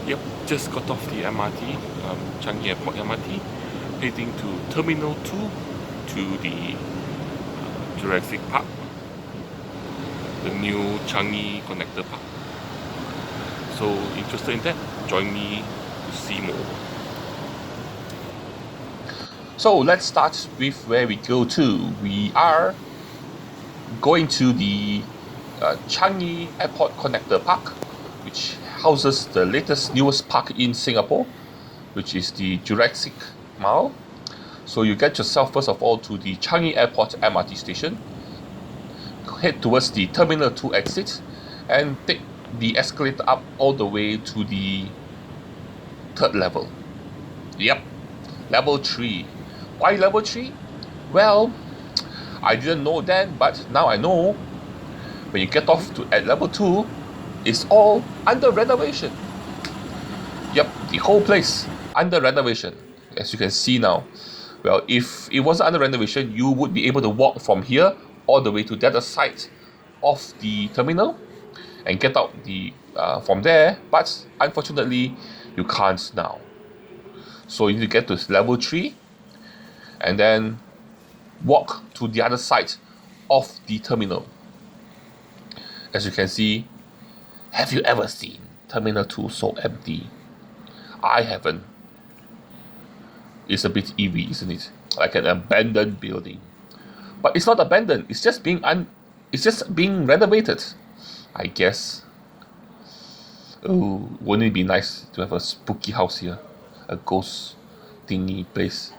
Yep, just got off the MRT, Changi Airport MRT, heading to Terminal 2 to the Jurassic Park, the new Changi Connector Park. So interested in that? Join me to see more. So let's start with where we go to. We are going to the Changi Airport Connector Park, which houses the latest, newest park in Singapore, which is the Jurassic Mall. So you get yourself first of all to the Changi Airport MRT station, head towards the Terminal 2 exit, and take the escalator up all the way to the third level. Yep, level 3. Why level 3? Well, I didn't know then, but now I know. When you get off at level 2, it's all under renovation. Yep, the whole place under renovation, as you can see now. Well, if it wasn't under renovation, you would be able to walk from here all the way to the other side of the terminal and get out from there, but unfortunately you can't now. So you need to get to level 3 and then walk to the other side of the terminal. As you can see, have you ever seen Terminal 2 so empty? I haven't. It's a bit eerie, isn't it? Like an abandoned building. But it's not abandoned, it's just being renovated, I guess. Oh, wouldn't it be nice to have a spooky house here? A ghost thingy place.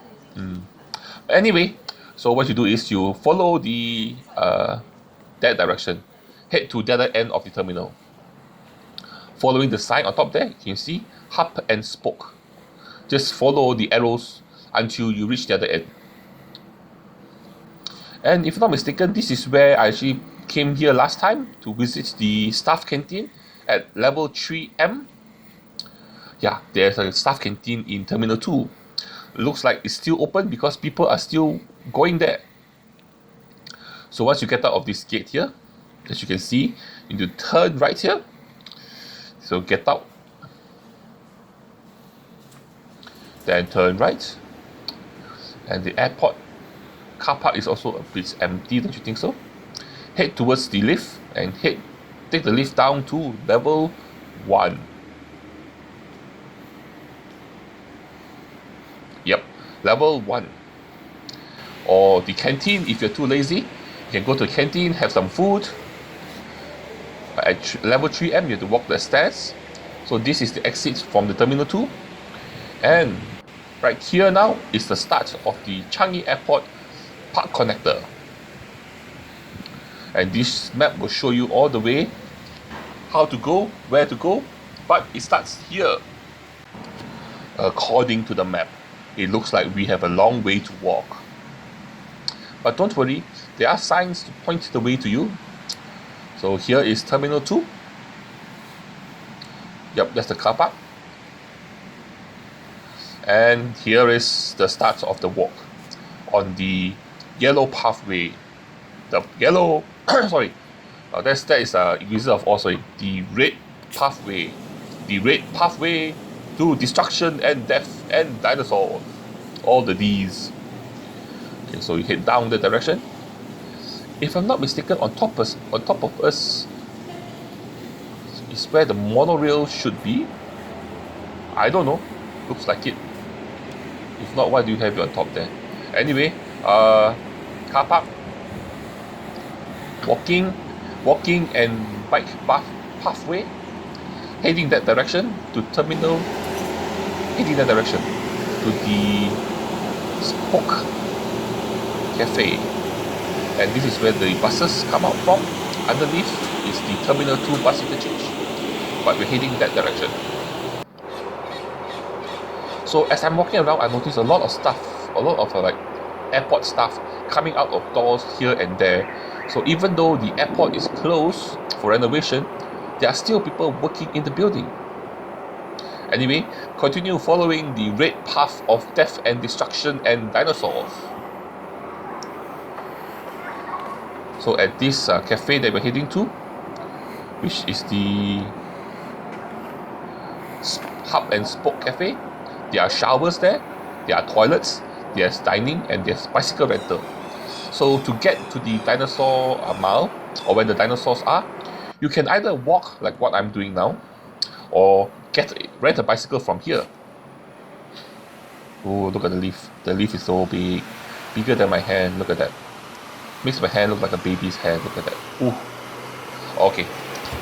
Anyway, so what you do is you follow that direction. Head to the other end of the terminal. Following the sign on top there, you can see hub and spoke. Just follow the arrows until you reach the other end. And if I'm not mistaken, this is where I actually came here last time to visit the staff canteen at level 3M. Yeah, there's a staff canteen in Terminal 2. Looks like it's still open because people are still going there. So once you get out of this gate here, as you can see, you need to turn right here. So get out, then turn right, and the airport car park is also a bit empty, don't you think so? Head towards the lift and take the lift down to level 1. Yep, level 1. Or the canteen, if you're too lazy, you can go to the canteen, have some food. At level 3M, you have to walk the stairs. So this is the exit from the Terminal 2. And right here now is the start of the Changi Airport Park Connector. And this map will show you all the way how to go, where to go, but it starts here. According to the map, it looks like we have a long way to walk. But don't worry, there are signs to point the way to you. So here is Terminal 2. Yep, that's the car park. And here is the start of the walk on the yellow pathway. The yellow, sorry, that is Wizard of Oz, sorry, the red pathway. The red pathway to destruction and death and dinosaurs. All the D's. Okay, so you head down the direction. If I'm not mistaken, on top of us is where the monorail should be. I don't know. Looks like it. If not, why do you have it on top there? Anyway, car park. Walking and bike pathway. Heading that direction to terminal. Heading that direction to the Spoke Cafe. And this is where the buses come out from. Underneath is the Terminal 2 bus interchange. But we're heading that direction. So as I'm walking around, I notice a lot of stuff, a lot of like airport stuff coming out of doors here and there. So even though the airport is closed for renovation, there are still people working in the building. Anyway, continue following the red path of death and destruction and dinosaurs. So at this cafe that we're heading to, which is the hub and spoke cafe. There are showers there, there are toilets, there's dining, and there's bicycle rental. So to get to the dinosaur mile, or where the dinosaurs are, you can either walk like what I'm doing now, or rent a bicycle from here. Oh, look at the leaf. The leaf is so big, bigger than my hand. Look at that. Makes my hand look like a baby's hand. Look at that. Ooh. Okay,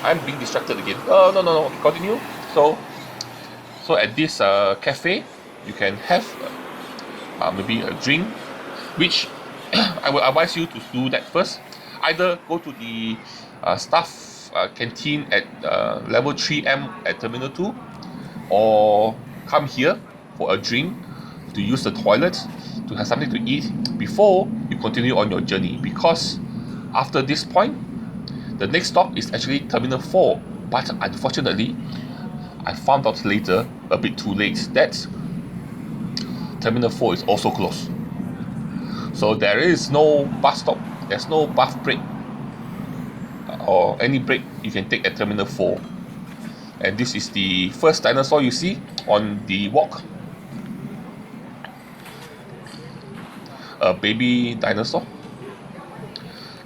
I'm being distracted again. Oh, no. Continue. So at this cafe, you can have maybe a drink, which I will advise you to do that first. Either go to the staff canteen at level 3M at Terminal 2, or come here for a drink, to use the toilet, to have something to eat before you continue on your journey. Because after this point, the next stop is actually Terminal 4. But unfortunately, I found out later, a bit too late, that Terminal 4 is also closed. So there is no bus stop, there's no bus break, or any break you can take at Terminal 4. And this is the first dinosaur you see on the walk. A baby dinosaur.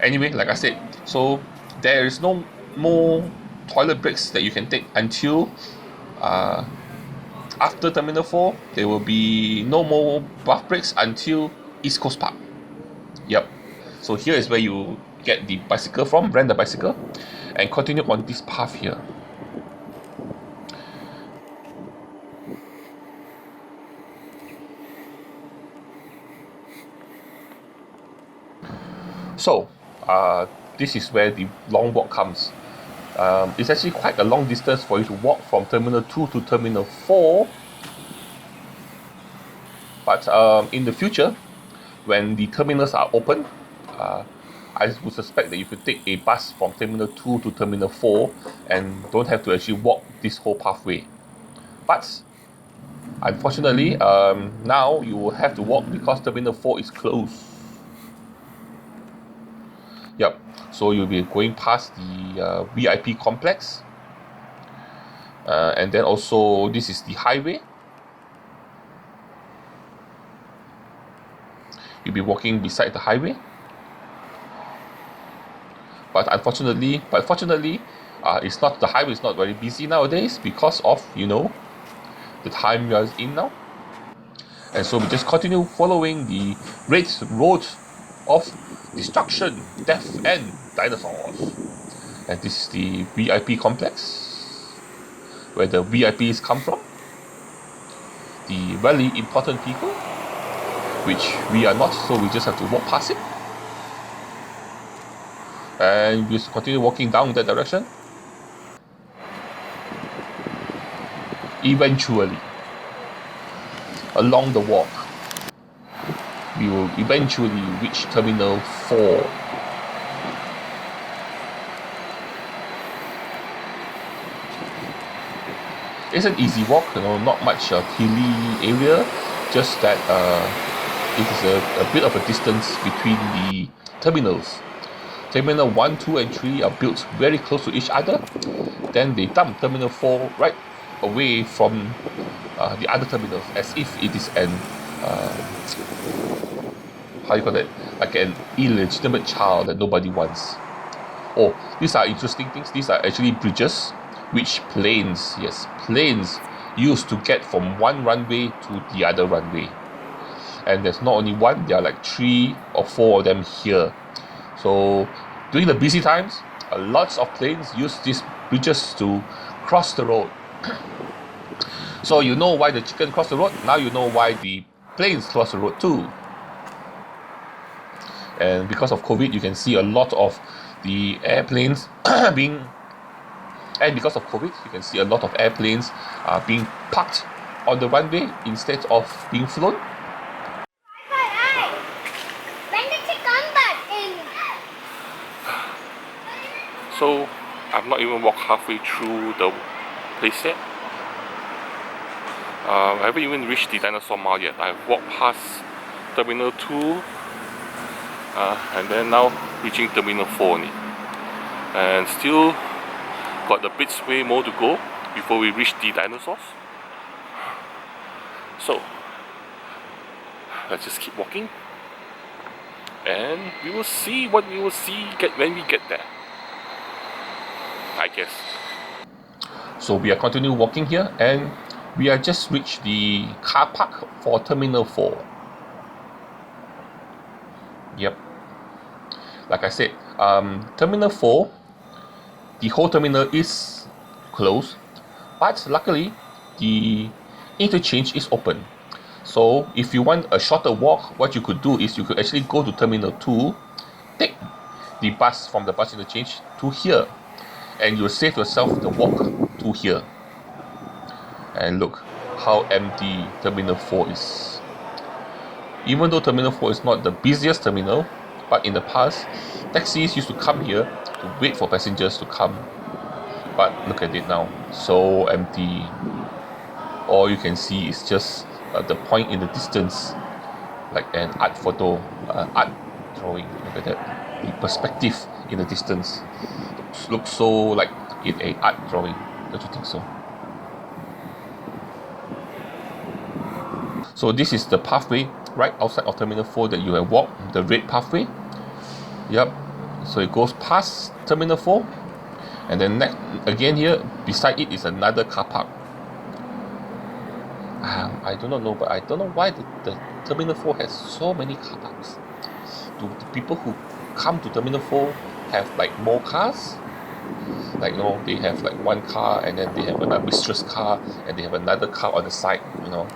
Anyway, like I said, so there is no more toilet breaks that you can take until after Terminal 4. There will be no more bus breaks until East Coast Park. Yep. So here is where you get the bicycle from, rent the bicycle, and continue on this path here. So, this is where the long walk comes. It's actually quite a long distance for you to walk from Terminal 2 to Terminal 4. But in the future, when the terminals are open, I would suspect that you could take a bus from Terminal 2 to Terminal 4 and don't have to actually walk this whole pathway. But unfortunately, now you will have to walk because Terminal 4 is closed. Yep, so you'll be going past the VIP complex, and then also this is the highway. You'll be walking beside the highway. But fortunately, it's not, the highway is not very busy nowadays because of, the time we are in now. And so we just continue following the red road of destruction, death, and dinosaurs. And this is the VIP complex, where the VIPs come from, the really important people, which we are not, so we just have to walk past it. And we just continue walking down that direction. Eventually, along the walk, we will eventually reach Terminal 4. It's an easy walk, not much hilly area, just that it is a bit of a distance between the terminals. Terminal 1, 2, and 3 are built very close to each other. Then they dump Terminal 4 right away from the other terminals, as if it is an how you call it, like an illegitimate child that nobody wants. Oh, these are interesting things. These are actually bridges which planes used to get from one runway to the other runway. And there's not only one, there are like 3 or 4 of them here. So during the busy times, lots of planes use these bridges to cross the road. So you know why the chicken crossed the road, now you know why the planes cross the road too. And because of COVID, you can see a lot of the airplanes being parked on the runway instead of being flown. So I've not even walked halfway through the place yet. I haven't even reached the dinosaur mile yet. I've walked past Terminal 2 and then now reaching Terminal 4 only. And still got a bit way more to go before we reach the dinosaurs. So let's just keep walking, and we will see what we will see when we get there, I guess. So we are continuing walking here, and we are just reached the car park for Terminal 4. Yep. Like I said, Terminal 4, the whole terminal is closed, but luckily the interchange is open. So if you want a shorter walk, what you could do is you could actually go to Terminal 2, take the bus from the bus interchange to here, and you'll save yourself the walk to here. And look how empty Terminal 4 is. Even though Terminal 4 is not the busiest terminal, but in the past, taxis used to come here to wait for passengers to come. But look at it now, so empty. All you can see is just the point in the distance, like an art photo, art drawing. Look at that, the perspective in the distance looks so like in a art drawing. Don't you think so? So this is the pathway right outside of Terminal 4 that you have walked, the red pathway. Yep. So it goes past Terminal 4, and then next again here beside it is another car park. I do not know, but I don't know why the Terminal 4 has so many car parks. Do the people who come to Terminal 4 have like more cars? Like, you know, they have like one car, and then they have another mistress car, and they have another car on the side, you know,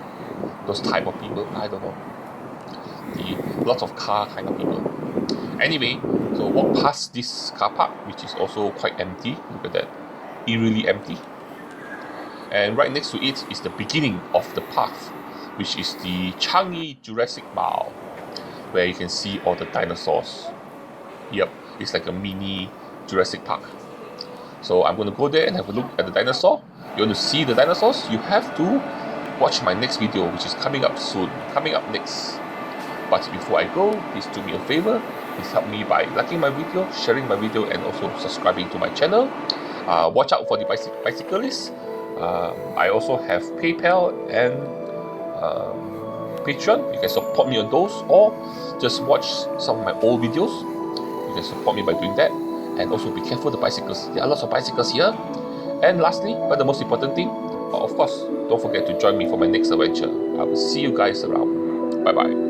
those type of people. I don't know, the lots of car kind of people. Anyway, so walk past this car park, which is also quite empty. Look at that, eerily empty. And right next to it is the beginning of the path, which is the Changi Jurassic Mall, where you can see all the dinosaurs. Yep, it's like a mini Jurassic Park. So I'm going to go there and have a look at the dinosaur. You want to see the dinosaurs? You have to watch my next video, which is coming up soon, coming up next. But before I go, please do me a favor. Please help me by liking my video, sharing my video, and also subscribing to my channel. Watch out for the bicyclists. I also have PayPal and Patreon. You can support me on those, or just watch some of my old videos. You can support me by doing that. And also be careful of the bicycles. There are lots of bicycles here. And lastly, but the most important thing, of course, don't forget to join me for my next adventure. I will see you guys around. Bye bye.